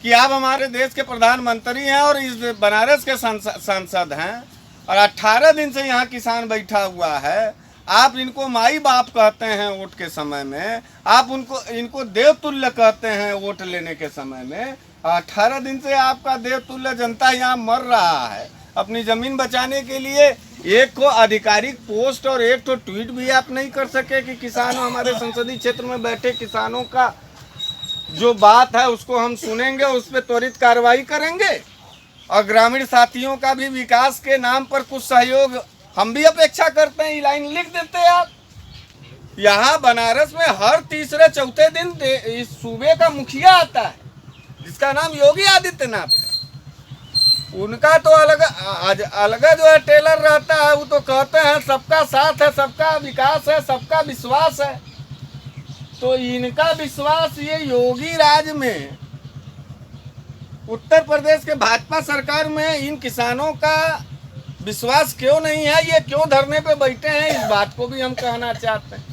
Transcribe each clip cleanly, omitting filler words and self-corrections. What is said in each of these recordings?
कि आप हमारे देश के प्रधानमंत्री हैं और इस बनारस के सांसद हैं और 18 दिन से यहाँ किसान बैठा हुआ है। आप इनको माई बाप कहते हैं वोट के समय में, आप इनको देवतुल्य कहते हैं वोट लेने के समय में। 18 दिन से आपका देवतुल्य जनता यहाँ मर रहा है अपनी ज़मीन बचाने के लिए। एक को आधिकारिक पोस्ट और एक तो ट्वीट भी आप नहीं कर सके कि किसानों, हमारे संसदीय क्षेत्र में बैठे किसानों का जो बात है उसको हम सुनेंगे, उस पर त्वरित कार्रवाई करेंगे और ग्रामीण साथियों का भी विकास के नाम पर कुछ सहयोग हम भी अपेक्षा करते हैं। ये लाइन लिख देते हैं आप। यहाँ बनारस में हर तीसरे चौथे दिन इस सूबे का मुखिया आता है जिसका नाम योगी आदित्यनाथ है। उनका तो अलग जो है टेलर रहता है, वो तो कहते हैं सबका साथ है, सबका विकास है, सबका विश्वास है। तो इनका विश्वास ये योगी राज में, उत्तर प्रदेश के भाजपा सरकार में इन किसानों का विश्वास क्यों नहीं है, ये क्यों धरने पे बैठे हैं, इस बात को भी हम कहना चाहते हैं।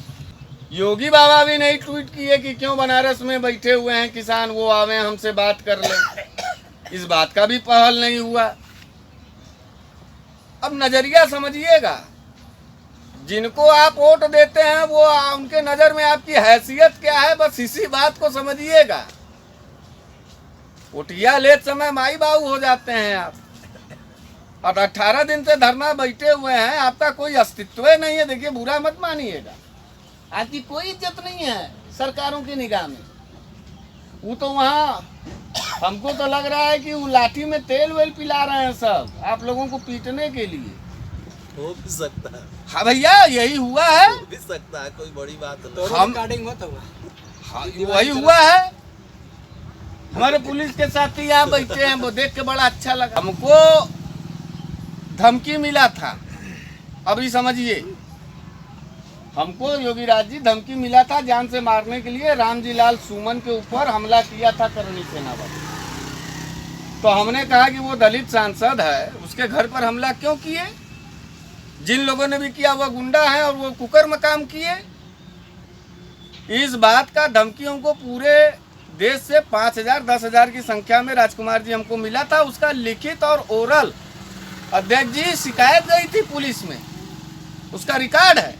योगी बाबा भी नहीं ट्वीट किए कि क्यों बनारस में बैठे हुए हैं किसान, वो आवे हमसे बात कर लें, इस बात का भी पहल नहीं हुआ। अब नजरिया समझिएगा, जिनको आप वोट देते हैं वो उनके नजर में आपकी हैसियत क्या है, बस इसी बात को समझिएगा। वोटिया लेते समय माई बाबू हो जाते हैं आप, और 18 दिन से धरना बैठे हुए हैं, आपका कोई अस्तित्व नहीं है। देखिए, बुरा मत मानिएगा, आपकी कोई इज्जत नहीं है सरकारों की निगाह में। वो तो वहाँ हमको तो लग रहा है कि वो लाठी में तेल वेल पिला रहे हैं सब आप लोगों को पीटने के लिए। हो भी सकता है। हाँ भैया, यही हुआ है। हो भी सकता है, कोई बड़ी बात नहीं। हम हाँ, वही हुआ है। हमारे पुलिस के साथी यहाँ बैठे हैं, वो देख के बड़ा अच्छा लगा। हमको धमकी मिला था, अभी समझिए, हमको योगी राज जी धमकी मिला था जान से मारने के लिए। रामजी लाल सुमन के ऊपर हमला किया था करनी सेना वाले। तो हमने कहा कि वो दलित सांसद है, उसके घर पर हमला क्यों किए? जिन लोगों ने भी किया वो गुंडा है और वो कुकर्म काम किए। इस बात का धमकी हमको पूरे देश से 5,000 10,000 की संख्या में राजकुमार जी हमको मिला था। उसका लिखित और ओरल अध्यक्ष जी शिकायत गई थी पुलिस में, उसका रिकॉर्ड है।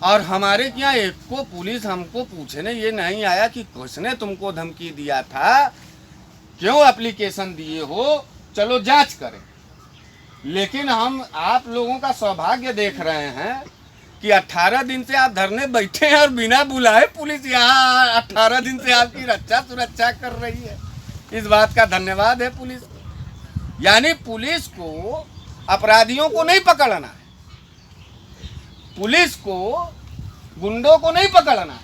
और हमारे यहाँ एक को पुलिस हमको पूछने ये नहीं आया कि किसने तुमको धमकी दिया था, क्यों एप्लीकेशन दिए हो, चलो जांच करें। लेकिन हम आप लोगों का सौभाग्य देख रहे हैं कि 18 दिन से आप धरने बैठे हैं और बिना बुलाए पुलिस यहाँ 18 दिन से आपकी रक्षा सुरक्षा कर रही है। इस बात का धन्यवाद है पुलिस को। यानी पुलिस को अपराधियों को नहीं पकड़ना है, पुलिस को गुंडों को नहीं पकड़ना है,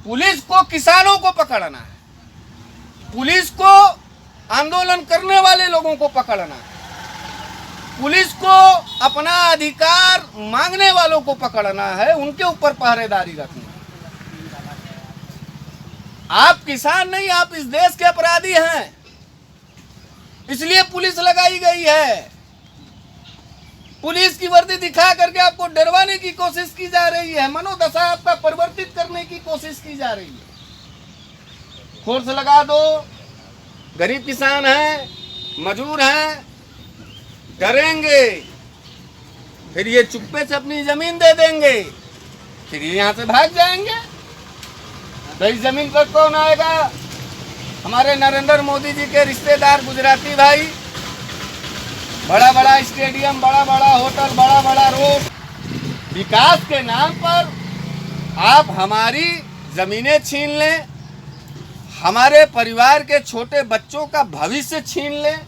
पुलिस को किसानों को पकड़ना है, पुलिस को आंदोलन करने वाले लोगों को पकड़ना है, पुलिस को अपना अधिकार मांगने वालों को पकड़ना है, उनके ऊपर पहरेदारी रखना है। आप किसान नहीं, आप इस देश के अपराधी हैं, इसलिए पुलिस लगाई गई है। पुलिस की वर्दी दिखा करके आपको डरवाने की कोशिश की जा रही है, मनोदशा आपका परिवर्तित करने की कोशिश की जा रही है। फोर्स लगा दो, गरीब किसान हैं, मजदूर हैं, डरेंगे, फिर ये चुप्पे से अपनी जमीन दे देंगे, फिर ये यहाँ से भाग जाएंगे। तो इस जमीन पर कौन आएगा? हमारे नरेंद्र मोदी जी के रिश्तेदार गुजराती भाई। बड़ा बड़ा स्टेडियम, बड़ा बड़ा होटल, बड़ा बड़ा रोड, विकास के नाम पर आप हमारी जमीनें छीन लें, हमारे परिवार के छोटे बच्चों का भविष्य छीन लें,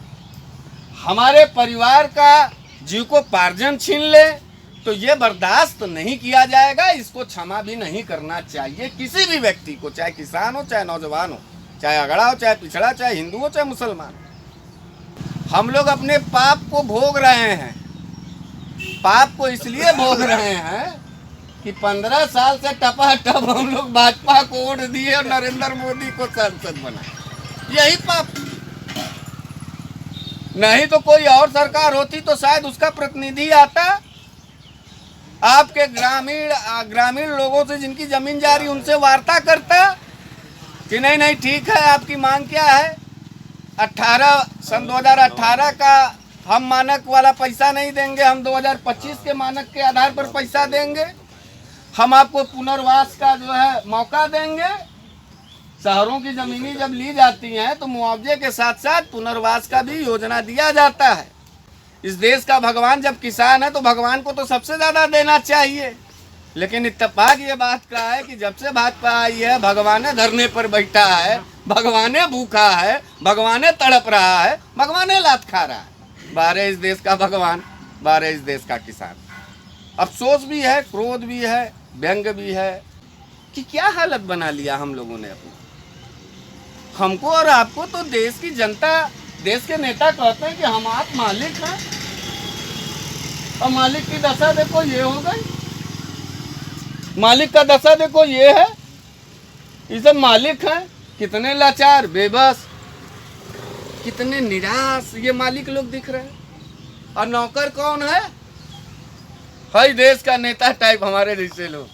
हमारे परिवार का जीविकोपार्जन छीन ले, तो ये बर्दाश्त नहीं किया जाएगा। इसको क्षमा भी नहीं करना चाहिए किसी भी व्यक्ति को, चाहे किसान हो, चाहे नौजवान हो, चाहे अगड़ा हो, चाहे पिछड़ा, चाहे हिंदू हो, चाहे मुसलमान। हम लोग अपने पाप को भोग रहे हैं। पाप को इसलिए भोग रहे हैं कि 15 साल से टपाटप हम लोग भाजपा को वोट दिए और नरेंद्र मोदी को सांसद बनाए। यही पाप। नहीं तो कोई और सरकार होती तो शायद उसका प्रतिनिधि आता, आपके ग्रामीण लोगों से जिनकी जमीन जा रही उनसे वार्ता करता, कि नहीं नहीं ठीक है, आपकी मांग क्या है? 2018 का हम मानक वाला पैसा नहीं देंगे, हम 2025 के मानक के आधार पर पैसा देंगे। हम आपको पुनर्वास का जो है मौका देंगे। शहरों की जमीनें जब ली जाती हैं तो मुआवजे के साथ साथ पुनर्वास का भी योजना दिया जाता है। इस देश का भगवान जब किसान है तो भगवान को तो सबसे ज्यादा देना चाहिए, लेकिन इत्तेफाक ये बात का है कि जब से भाजपा आई है भगवाने धरने पर बैठा है, भगवाने भूखा है, भगवाने तड़प रहा है, भगवाने लात खा रहा है। बारे इस देश का भगवान, बारे इस देश का किसान। अफसोस भी है, क्रोध भी है, व्यंग भी है कि क्या हालत बना लिया हम लोगों ने अपनी। हमको और आपको तो देश की जनता, देश के नेता कहते हैं कि हम आप मालिक हैं, और मालिक की दशा देखो ये हो गई। मालिक का दशा देखो ये है। ये सब मालिक हैं, कितने लाचार, बेबस, कितने निराश ये मालिक लोग दिख रहे हैं। और नौकर कौन है? हर देश का नेता टाइप हमारे जैसे लोग।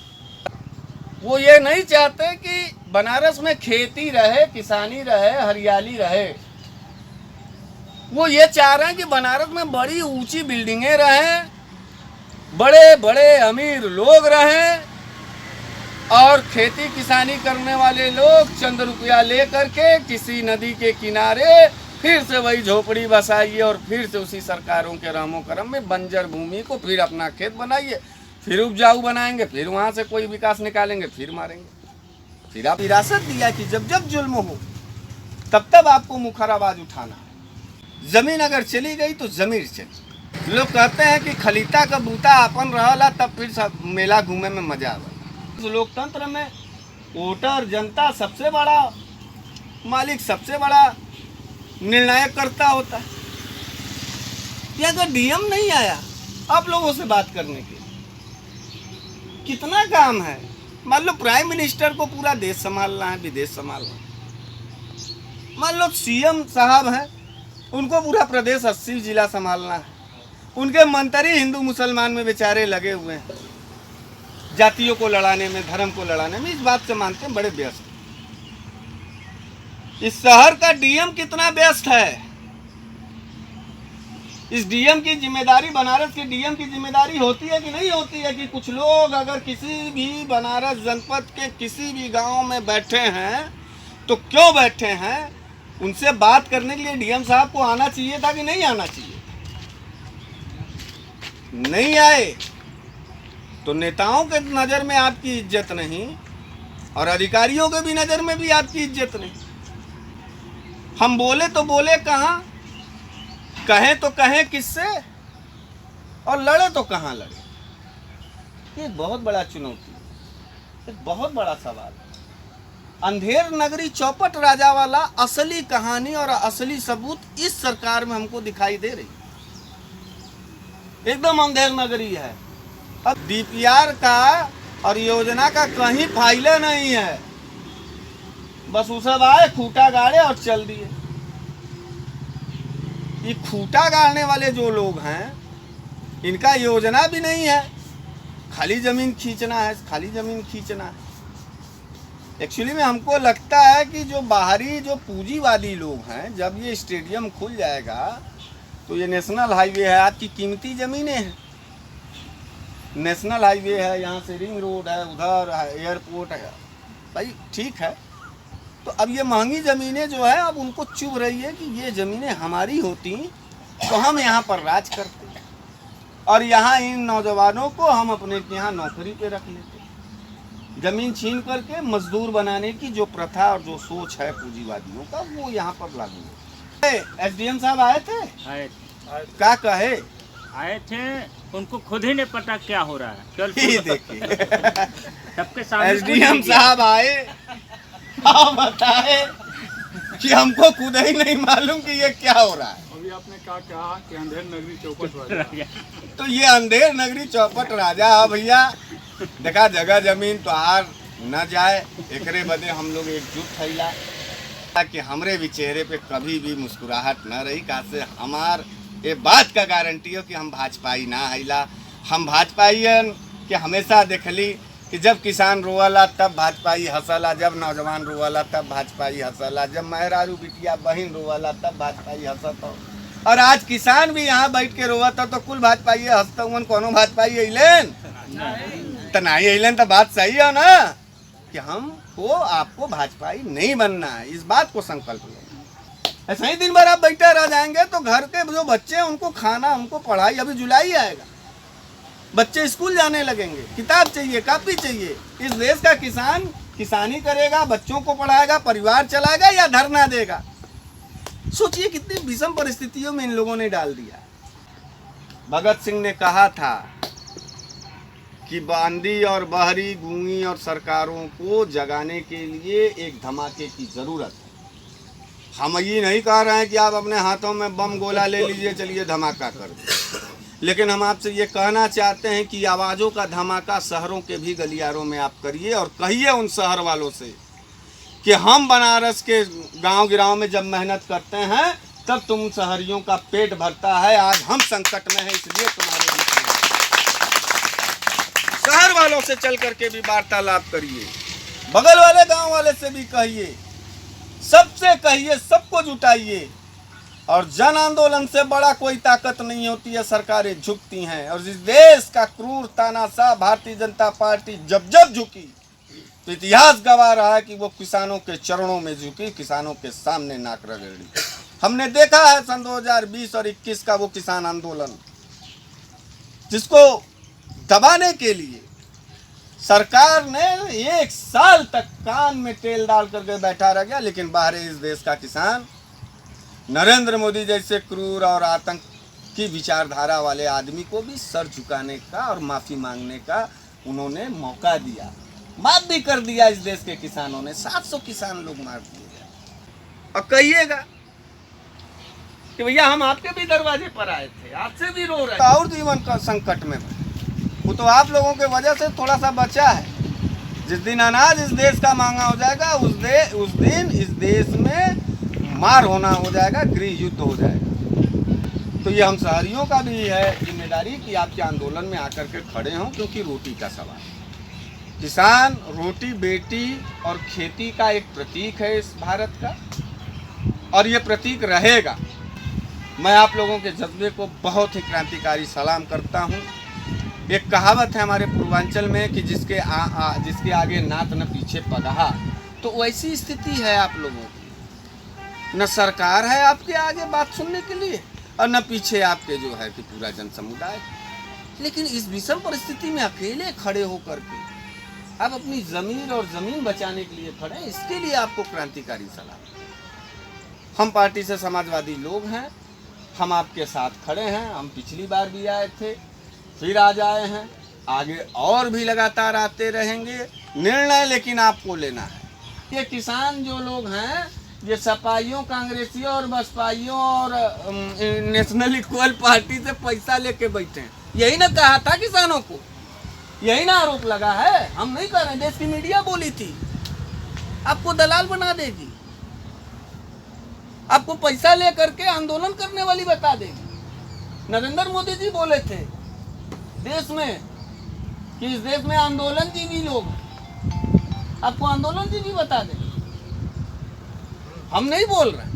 वो ये नहीं चाहते कि बनारस में खेती रहे, किसानी रहे, हरियाली रहे। वो ये चाह रहे हैं कि बनारस में बड़ी ऊंची बिल्डिंगें रहें, बड़े बड़े अमीर लोग रहें, और खेती किसानी करने वाले लोग चंद रुपया ले करके किसी नदी के किनारे फिर से वही झोपड़ी बसाइए और फिर से उसी सरकारों के रहमो करम में बंजर भूमि को फिर अपना खेत बनाइए, फिर उपजाऊ बनाएंगे, फिर वहाँ से कोई विकास निकालेंगे, फिर मारेंगे। फिर आप विरासत दिया कि जब जब जुल्म हो तब तब आपको मुखर आवाज उठाना है। जमीन अगर चली गई तो जमीर चली। लोग कहते हैं कि खलीता का बूता अपन रहला तब फिर सब मेला घूमे में मजा आवा। लोकतंत्र में वोटर, जनता सबसे बड़ा मालिक, सबसे बड़ा निर्णायक करता होता है। कि अगर डीएम नहीं आया आप लोगों से बात करने के, कितना काम है। मान लो प्राइम मिनिस्टर को पूरा देश संभालना है, विदेश संभालना है। मान लो सीएम साहब हैं, उनको पूरा प्रदेश 80 जिला संभालना है। उनके मंत्री हिंदू मुसलमान में बेचारे लगे हुए हैं, जातियों को लड़ाने में, धर्म को लड़ाने में। इस बात से मानते हैं बड़े व्यस्त। इस शहर का डीएम कितना व्यस्त है। इस डीएम की जिम्मेदारी, बनारस के डीएम की जिम्मेदारी होती है कि नहीं होती है कि कुछ लोग अगर किसी भी बनारस जनपद के किसी भी गांव में बैठे हैं तो क्यों बैठे हैं, उनसे बात करने के लिए डीएम साहब को आना चाहिए था कि नहीं आना चाहिए? नहीं आए तो नेताओं के नज़र में आपकी इज्जत नहीं और अधिकारियों के भी नज़र में भी आपकी इज्जत नहीं। हम बोले तो बोले कहाँ, कहें तो कहें किससे, और लड़े तो कहाँ लड़े। ये बहुत बड़ा चुनौती है, एक बहुत बड़ा सवाल है। अंधेर नगरी चौपट राजा वाला असली कहानी और असली सबूत इस सरकार में हमको दिखाई दे रही। एकदम अंधेर नगरी है। अब डीपीआर का और योजना का कहीं फाइले नहीं है, बस वो सब आए, खूंटा गाड़े और चल दिए। ये खूंटा गाड़ने वाले जो लोग हैं, इनका योजना भी नहीं है, खाली जमीन खींचना है, खाली जमीन खींचना है। एक्चुअली में हमको लगता है कि जो बाहरी जो पूंजीवादी लोग हैं, जब ये स्टेडियम खुल जाएगा तो ये नेशनल हाईवे है, आपकी कीमती ज़मीनें हैं, नेशनल हाईवे है, यहाँ से रिंग रोड है, उधर एयरपोर्ट है, भाई ठीक है। तो अब ये महंगी ज़मीनें जो है अब उनको चुभ रही है कि ये ज़मीनें हमारी होती तो हम यहाँ पर राज करते और यहाँ इन नौजवानों को हम अपने यहाँ नौकरी पे रख लेते। ज़मीन छीन करके मजदूर बनाने की जो प्रथा और जो सोच है पूंजीवादियों का, वो यहाँ पर लागू है। एसडीएम साहब आए थे, क्या कहे? आए थे, उनको खुद ही नहीं पता क्या हो रहा है। कल देखिए सबके सामने एसडीएम साहब आए, हाँ बताए कि हमको खुद ही नहीं मालूम कि ये क्या हो रहा है। अभी आपने क्या कहा कि अंधेर नगरी चौपट राजा, तो ये अंधेर नगरी चौपट राजा है भैया। देखा जगह जमीन तो हार न जाए, एकरे बदे हम लोग एकजुट थैला ताकि हमरे भी चेहरे पे कभी भी मुस्कुराहट न रही। कासे हमार ये बात का गारंटी हो कि हम भाजपाई ना हैला। हम भाजपाइयन के हमेशा देखली कि जब किसान रोवाला तब भाजपाई हंसला, जब नौजवान रोवाला तब भाजपाई हंसला, जब मेहरारू बिटिया बहन रोवाला तब भाजपाई हंसत हो। और आज किसान भी यहाँ बैठ के रोवा था तो कुल भाजपाई हंसता हुआ, कोनो भाजपाई अइलेन तो नहीं अइलेन, तो बात सही है ना कि हमको आपको भाजपाई नहीं बनना है, इस बात को संकल्प लो। ऐसा ही दिन भर आप बैठे रह जाएंगे तो घर के जो बच्चे हैं उनको खाना, उनको पढ़ाई, अभी जुलाई आएगा, बच्चे स्कूल जाने लगेंगे, किताब चाहिए, कॉपी चाहिए। इस देश का किसान किसानी करेगा, बच्चों को पढ़ाएगा, परिवार चलाएगा या धरना देगा? सोचिए कितनी विषम परिस्थितियों में इन लोगों ने डाल दिया। भगत सिंह ने कहा था कि बांदी और बहरी, गूंगी और सरकारों को जगाने के लिए एक धमाके की जरूरत है। हम ये नहीं कह रहे हैं कि आप अपने हाथों में बम गोला ले लीजिए, चलिए धमाका कर दो, लेकिन हम आपसे ये कहना चाहते हैं कि आवाज़ों का धमाका शहरों के भी गलियारों में आप करिए और कहिए उन शहर वालों से कि हम बनारस के गांव गिराव में जब मेहनत करते हैं तब तुम शहरियों का पेट भरता है, आज हम संकट में हैं इसलिए तुम्हारे बीच में। शहर वालों से चल करके भी वार्तालाप करिए, बगल वाले गांव वाले से भी कहिए, सबसे कहिए, सबको जुटाइए। और जन आंदोलन से बड़ा कोई ताकत नहीं होती है, सरकारें झुकती हैं। और इस देश का क्रूर तानाशाह भारतीय जनता पार्टी जब जब झुकी तो इतिहास गवाह रहा है कि वो किसानों के चरणों में झुकी, किसानों के सामने नाक रगड़ी। हमने देखा है सन 2020 और 21 का वो किसान आंदोलन, जिसको दबाने के लिए सरकार ने 1 साल तक कान में तेल डाल करके बैठा रह गया, लेकिन बाहर इस देश का किसान नरेंद्र मोदी जैसे क्रूर और आतंक की विचारधारा वाले आदमी को भी सर झुकाने का और माफ़ी मांगने का उन्होंने मौका दिया। माफ भी कर दिया इस देश के किसानों ने, 700 किसान लोग मार दिए गए। और कहिएगा कि भैया हम आपके भी दरवाजे पर आए थे, आपसे भी रो रहे हैं, और जीवन का संकट में वो तो आप लोगों के वजह से थोड़ा सा बचा है। जिस दिन अनाज इस देश का महंगा हो जाएगा उस दिन इस देश में मार होना हो जाएगा, गृह युद्ध हो जाएगा। तो ये हम शहरियों का भी है जिम्मेदारी कि आपके आंदोलन में आकर के खड़े हों, क्योंकि रोटी का सवाल। किसान रोटी, बेटी और खेती का एक प्रतीक है इस भारत का, और ये प्रतीक रहेगा। मैं आप लोगों के जज्बे को बहुत ही क्रांतिकारी सलाम करता हूँ। एक कहावत है हमारे पूर्वांचल में कि जिसके आगे नात न पीछे पगहा, तो वैसी स्थिति है आप लोगों की। न सरकार है आपके आगे बात सुनने के लिए और न पीछे आपके जो है कि पूरा जन समुदाय। लेकिन इस विषम परिस्थिति में अकेले खड़े होकर के आप अपनी ज़मीन और ज़मीन बचाने के लिए खड़े हैं, इसके लिए आपको क्रांतिकारी सलाम। हम पार्टी से समाजवादी लोग हैं, हम आपके साथ खड़े हैं। हम पिछली बार भी आए थे, फिर आज आए हैं, आगे और भी लगातार आते रहेंगे। निर्णय लेकिन आपको लेना है। ये किसान जो लोग हैं ये सपाइयों, कांग्रेसियों और बसपाइयों और नेशनल इक्वल पार्टी से पैसा लेके बैठे हैं। यही ना कहा था किसानों को, यही ना आरोप लगा है। हम नहीं कर रहे, देश की मीडिया बोली थी आपको दलाल बना देगी, आपको पैसा ले करके आंदोलन करने वाली बता देगी। नरेंद्र मोदी जी बोले थे देश में कि इस देश में आंदोलन जीवी लोग, आपको आंदोलन जीवी बता देंगे। हम नहीं बोल रहे।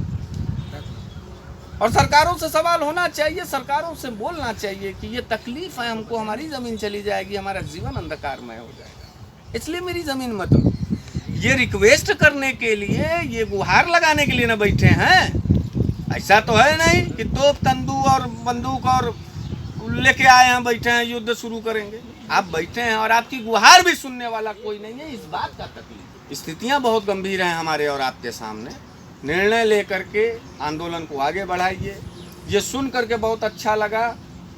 और सरकारों से सवाल होना चाहिए, सरकारों से बोलना चाहिए कि ये तकलीफ है हमको, हमारी ज़मीन चली जाएगी, हमारा जीवन अंधकारमय हो जाएगा, इसलिए मेरी ज़मीन मत लो। ये रिक्वेस्ट करने के लिए, ये गुहार लगाने के लिए ना बैठे हैं। ऐसा तो है नहीं कि तोप, तंदू और बंदूक और लेके आए हैं, बैठे हैं, युद्ध शुरू करेंगे। आप बैठे हैं और आपकी गुहार भी सुनने वाला कोई नहीं है, इस बात का तकलीफ। स्थितियाँ बहुत गंभीर हैं हमारे और आपके सामने। निर्णय लेकर के आंदोलन को आगे बढ़ाइए। ये सुन करके बहुत अच्छा लगा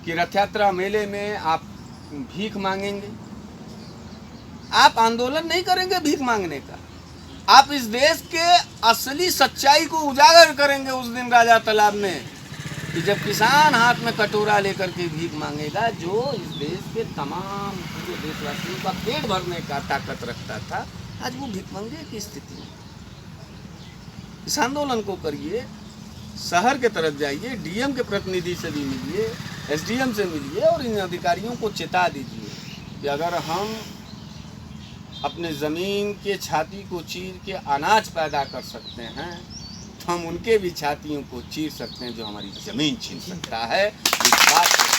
कि रथ यात्रा मेले में आप भीख मांगेंगे। आप आंदोलन नहीं करेंगे भीख मांगने का, आप इस देश के असली सच्चाई को उजागर करेंगे उस दिन राजा तालाब में, कि जब किसान हाथ में कटोरा लेकर के भीख मांगेगा, जो इस देश के तमाम पूरे देशवासियों का पेट भरने का ताकत रखता था, आज वो भिखमंगे की स्थिति में। इस आंदोलन को करिए, शहर के तरफ जाइए, डीएम के प्रतिनिधि से भी मिलिए, एसडीएम से मिलिए और इन अधिकारियों को चेता दीजिए कि अगर हम अपने ज़मीन के छाती को चीर के अनाज पैदा कर सकते हैं, तो हम उनके भी छातियों को चीर सकते हैं जो हमारी ज़मीन छीन सकता है। इस बात आप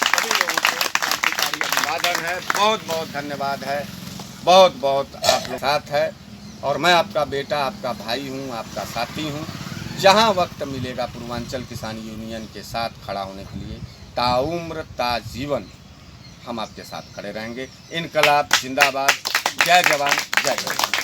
सभी लोगों को क्रांतिकारी अभिवादन है, बहुत बहुत धन्यवाद है, बहुत बहुत आप लोग साथ है। और मैं आपका बेटा, आपका भाई हूँ, आपका साथी हूँ। जहाँ वक्त मिलेगा पूर्वांचल किसान यूनियन के साथ खड़ा होने के लिए ताउम्र ताजीवन हम आपके साथ खड़े रहेंगे। इनकलाब जिंदाबाद, जय जवान जय किसान।